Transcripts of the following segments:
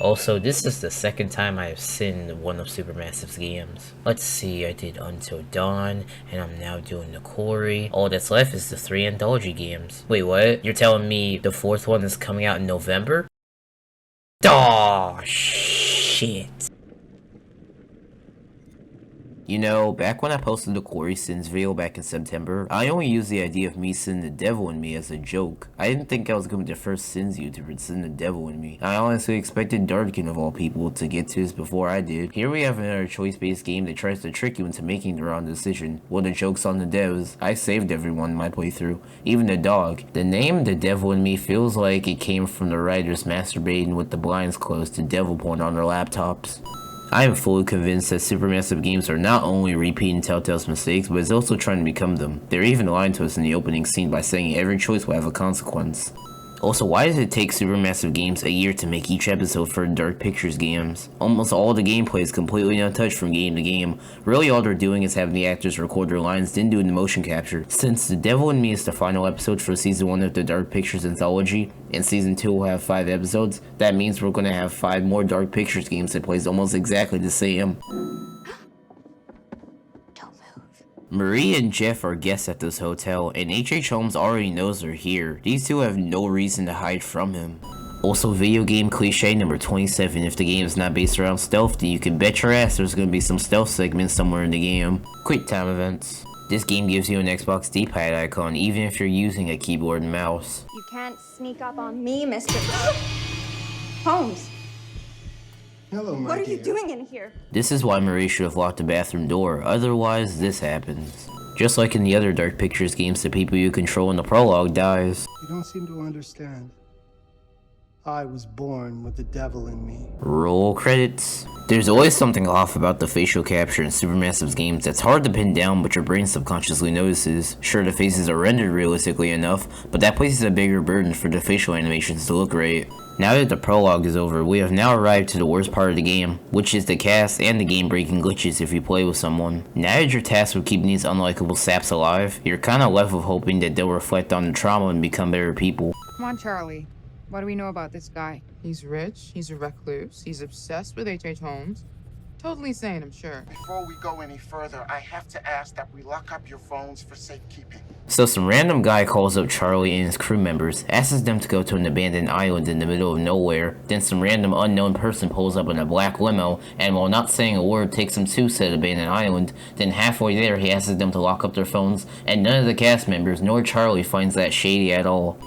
Also, this is the second time I have seen one of Supermassive's games. Let's see, I did Until Dawn, and I'm now doing the Quarry. All that's left is the 3 Anthology games. Wait, what? You're telling me the 4th one is coming out in November? Aw, shit. You know, back when I posted the Quarry Sins video back in September, I only used the idea of me seeing the devil in me as a joke. I didn't think I was going to be the first Sins YouTuber to send the devil in me. I honestly expected Darkin of all people to get to this before I did. Here we have another choice-based game that tries to trick you into making the wrong decision. Well, the joke's on the devs. I saved everyone in my playthrough, even the dog. The name The Devil in Me feels like it came from the writers masturbating with the blinds closed to devil porn on their laptops. I am fully convinced that Supermassive Games are not only repeating Telltale's mistakes, but is also trying to become them. They're even lying to us in the opening scene by saying every choice will have a consequence. Also, why does it take Supermassive Games a year to make each episode for Dark Pictures games? Almost all the gameplay is completely untouched from game to game. Really all they're doing is having the actors record their lines, then doing the motion capture. Since The Devil in Me is the final episode for Season 1 of the Dark Pictures Anthology, and Season 2 will have 5 episodes, that means we're going to have 5 more Dark Pictures games that plays almost exactly the same. Marie and Jeff are guests at this hotel, and H.H. Holmes already knows they're here. These two have no reason to hide from him. Also, video game cliche number 27, if the game is not based around stealth, then you can bet your ass there's going to be some stealth segments somewhere in the game. Quick time events. This game gives you an Xbox D-pad icon, even if you're using a keyboard and mouse. You can't sneak up on me, Mr. Holmes. Hello, my What are dear. you doing in here? This is why Marie should have locked the bathroom door, otherwise this happens. Just like in the other Dark Pictures games, the people you control in the prologue dies. You don't seem to understand. I was born with the devil in me. Roll credits. There's always something off about the facial capture in Supermassive's games that's hard to pin down, but your brain subconsciously notices. Sure, the faces are rendered realistically enough, but that places a bigger burden for the facial animations to look right. Now that the prologue is over, we have now arrived to the worst part of the game, which is the cast and the game-breaking glitches if you play with someone. Now that you're tasked with keeping these unlikable saps alive, you're kinda left with hoping that they'll reflect on the trauma and become better people. Come on, Charlie. What do we know about this guy? He's rich, he's a recluse, he's obsessed with H.H. Holmes. Totally sane, I'm sure. Before we go any further, I have to ask that we lock up your phones for safekeeping. So some random guy calls up Charlie and his crew members, asks them to go to an abandoned island in the middle of nowhere, then some random unknown person pulls up in a black limo, and while not saying a word takes them to said abandoned island, then halfway there he asks them to lock up their phones, and none of the cast members nor Charlie finds that shady at all.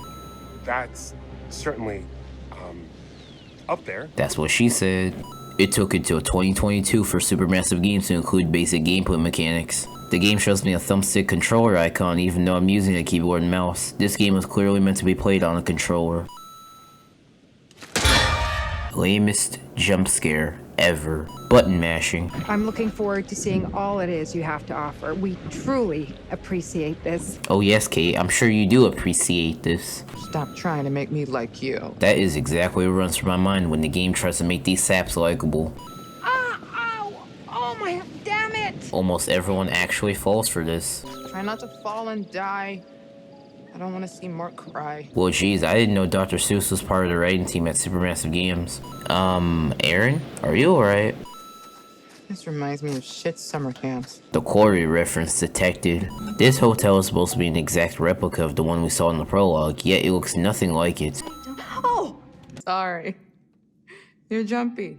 That's certainly, up there. That's what she said. It took until 2022 for Supermassive Games to include basic gameplay mechanics. The game shows me a thumbstick controller icon even though I'm using a keyboard and mouse. This game was clearly meant to be played on a controller. Lamest jump scare ever. Button mashing. I'm looking forward to seeing all it is you have to offer. We truly appreciate this. Oh yes, Kate, I'm sure you do appreciate this. Stop trying to make me like you. That is exactly what runs through my mind when the game tries to make these saps likable. Ow! Oh my, damn it! Almost everyone actually falls for this. Try not to fall and die. I don't want to see Mark cry. Well geez, I didn't know Dr. Seuss was part of the writing team at Supermassive Games. Aaron? Are you alright? This reminds me of shit summer camps. The Quarry reference detected. This hotel is supposed to be an exact replica of the one we saw in the prologue, yet it looks nothing like it. Oh! Sorry. You're jumpy.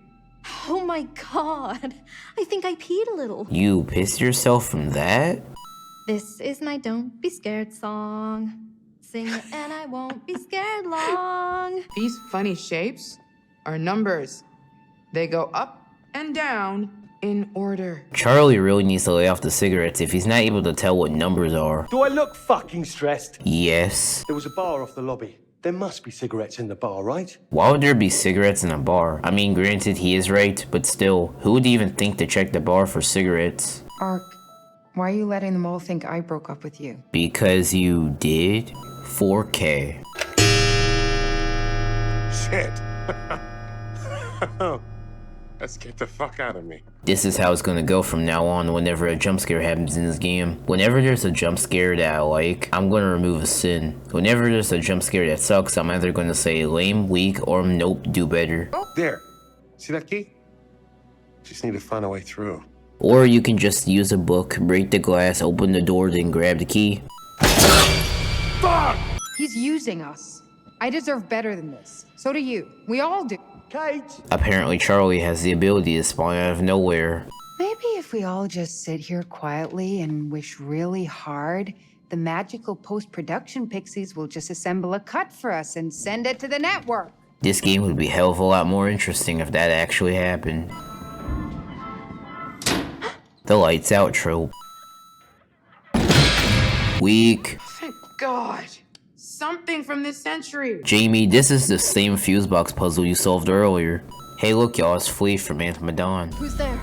Oh my god. I think I peed a little. You pissed yourself from that? This is my Don't Be Scared song. Sing it and I won't be scared long. These funny shapes are numbers. They go up and down in order. Charlie really needs to lay off the cigarettes if he's not able to tell what numbers are. Do I look fucking stressed? Yes. There was a bar off the lobby. There must be cigarettes in the bar, right? Why would there be cigarettes in a bar? I mean, granted, he is right, but still, who would even think to check the bar for cigarettes? Ark, why are you letting them all think I broke up with you? Because you did? 4K. Shit. Let's get the fuck out of me. This is how it's gonna go from now on whenever a jump scare happens in this game. Whenever there's a jump scare that I like, I'm gonna remove a sin. Whenever there's a jump scare that sucks, I'm either gonna say lame, weak, or nope, do better. There. See that key? Just need to find a way through. Or you can just use a book, break the glass, open the door, then grab the key. Fuck! He's using us. I deserve better than this. So do you. We all do. Kate! Apparently Charlie has the ability to spawn out of nowhere. Maybe if we all just sit here quietly and wish really hard, the magical post-production pixies will just assemble a cut for us and send it to the network. This game would be a hell of a lot more interesting if that actually happened. The lights out trope. Weak. Thank God. Something from this century. Jamie, this is the same fuse box puzzle you solved earlier. Hey look y'all, it's Flea from Anthology. Who's there?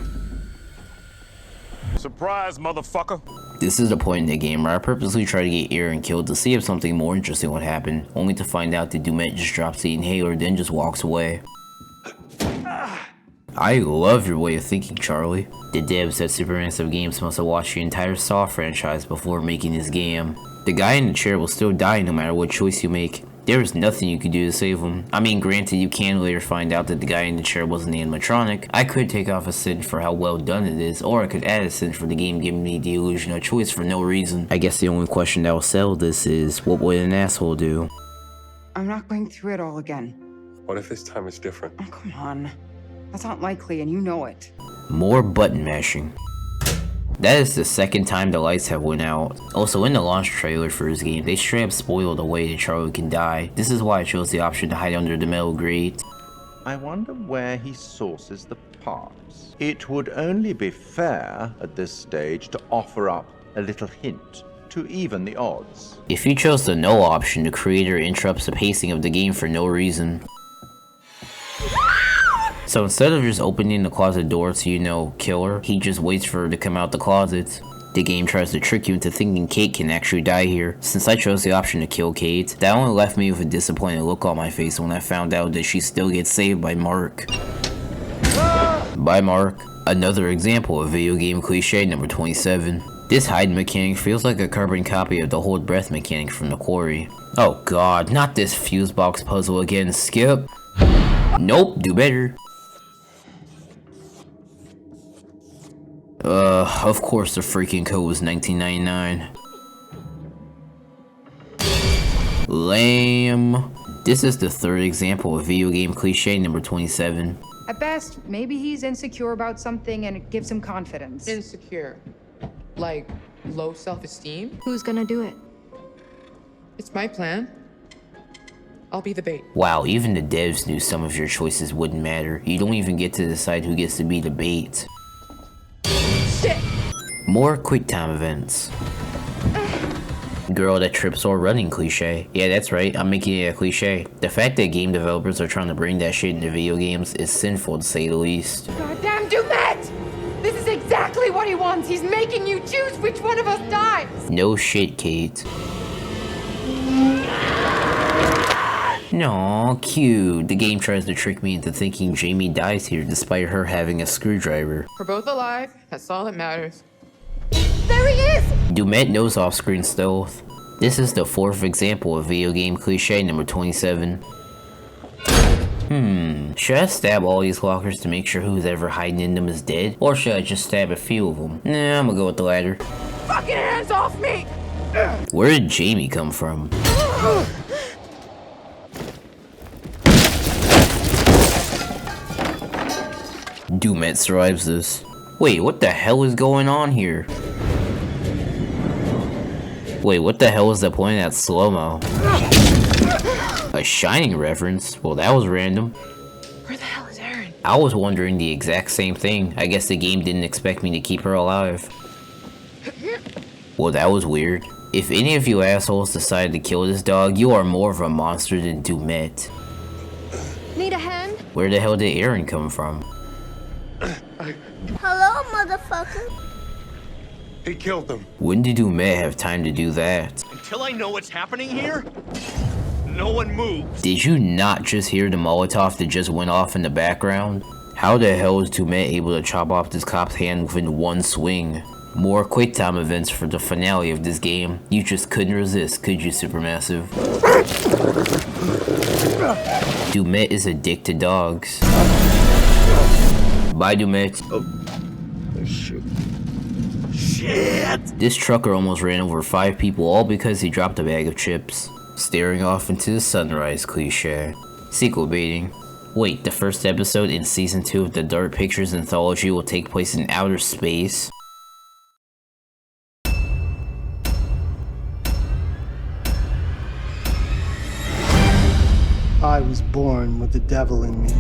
Surprise, motherfucker! This is the point in the game where I purposely try to get Aaron killed to see if something more interesting would happen, only to find out that Dumet just drops the inhaler then just walks away. I love your way of thinking, Charlie. The devs at Supermassive Games must have watched the entire Saw franchise before making this game. The guy in the chair will still die no matter what choice you make. There is nothing you can do to save him. I mean, granted, you can later find out that the guy in the chair wasn't animatronic. I could take off a cinch for how well done it is, or I could add a cinch for the game giving me the illusion of choice for no reason. I guess the only question that will sell this is, what would an asshole do? I'm not going through it all again. What if this time is different? Oh, come on. That's not likely, and you know it. More button mashing. That is the second time the lights have went out. Also, in the launch trailer for this game, they straight up spoiled the way that Charlie can die. This is why I chose the option to hide under the metal grate. I wonder where he sources the parts. It would only be fair at this stage to offer up a little hint to even the odds. If you chose the no option, the creator interrupts the pacing of the game for no reason. So instead of just opening the closet door to, you know, kill her, he just waits for her to come out the closet. The game tries to trick you into thinking Kate can actually die here. Since I chose the option to kill Kate, that only left me with a disappointed look on my face when I found out that she still gets saved by Mark. By Mark. Another example of video game cliche number 27. This hide mechanic feels like a carbon copy of the hold breath mechanic from The Quarry. Oh god, not this fuse box puzzle again, Skip. Nope, do better. Of course the freaking code was 1999. Lame. This is the third example of video game cliche number 27. At best, maybe he's insecure about something and it gives him confidence. Insecure. Like, low self-esteem? Who's gonna do it? It's my plan. I'll be the bait. Wow, even the devs knew some of your choices wouldn't matter. You don't even get to decide who gets to be the bait. Shit! More quick time events. Girl that trips while running cliche. Yeah, that's right, I'm making it a cliche. The fact that game developers are trying to bring that shit into video games is sinful to say the least. Goddamn Dumet! This is exactly what he wants! He's making you choose which one of us dies! No shit, Kate. Aw, cute. The game tries to trick me into thinking Jamie dies here despite her having a screwdriver. We're both alive, that's all that matters. There he is! Dumet knows off-screen stealth. This is the fourth example of video game cliche number 27. Should I stab all these lockers to make sure who's ever hiding in them is dead? Or should I just stab a few of them? Nah, I'm gonna go with the latter. Fucking hands off me! Where did Jamie come from? Dumet survives this. Wait, what the hell is going on here? Wait, what the hell is that point at slow-mo? A Shining reference? Well, that was random. Where the hell is Aaron? I was wondering the exact same thing. I guess the game didn't expect me to keep her alive. Well, that was weird. If any of you assholes decided to kill this dog, you are more of a monster than Dumet. Need a hand? Where the hell did Aaron come from? Hello, motherfucker. He killed them. When did Dumet have time to do that? Until I know what's happening here, no one moves. Did you not just hear the Molotov that just went off in the background? How the hell is Dumet able to chop off this cop's hand within one swing? More quick time events for the finale of this game. You just couldn't resist, could you, Supermassive? Dumet is a dick to dogs. Bye, Dumex. Oh, shit. This trucker almost ran over 5 people, all because he dropped a bag of chips. Staring off into the sunrise cliche. Sequel baiting. Wait, the first episode in season 2 of the Dark Pictures Anthology will take place in outer space? I was born with the devil in me.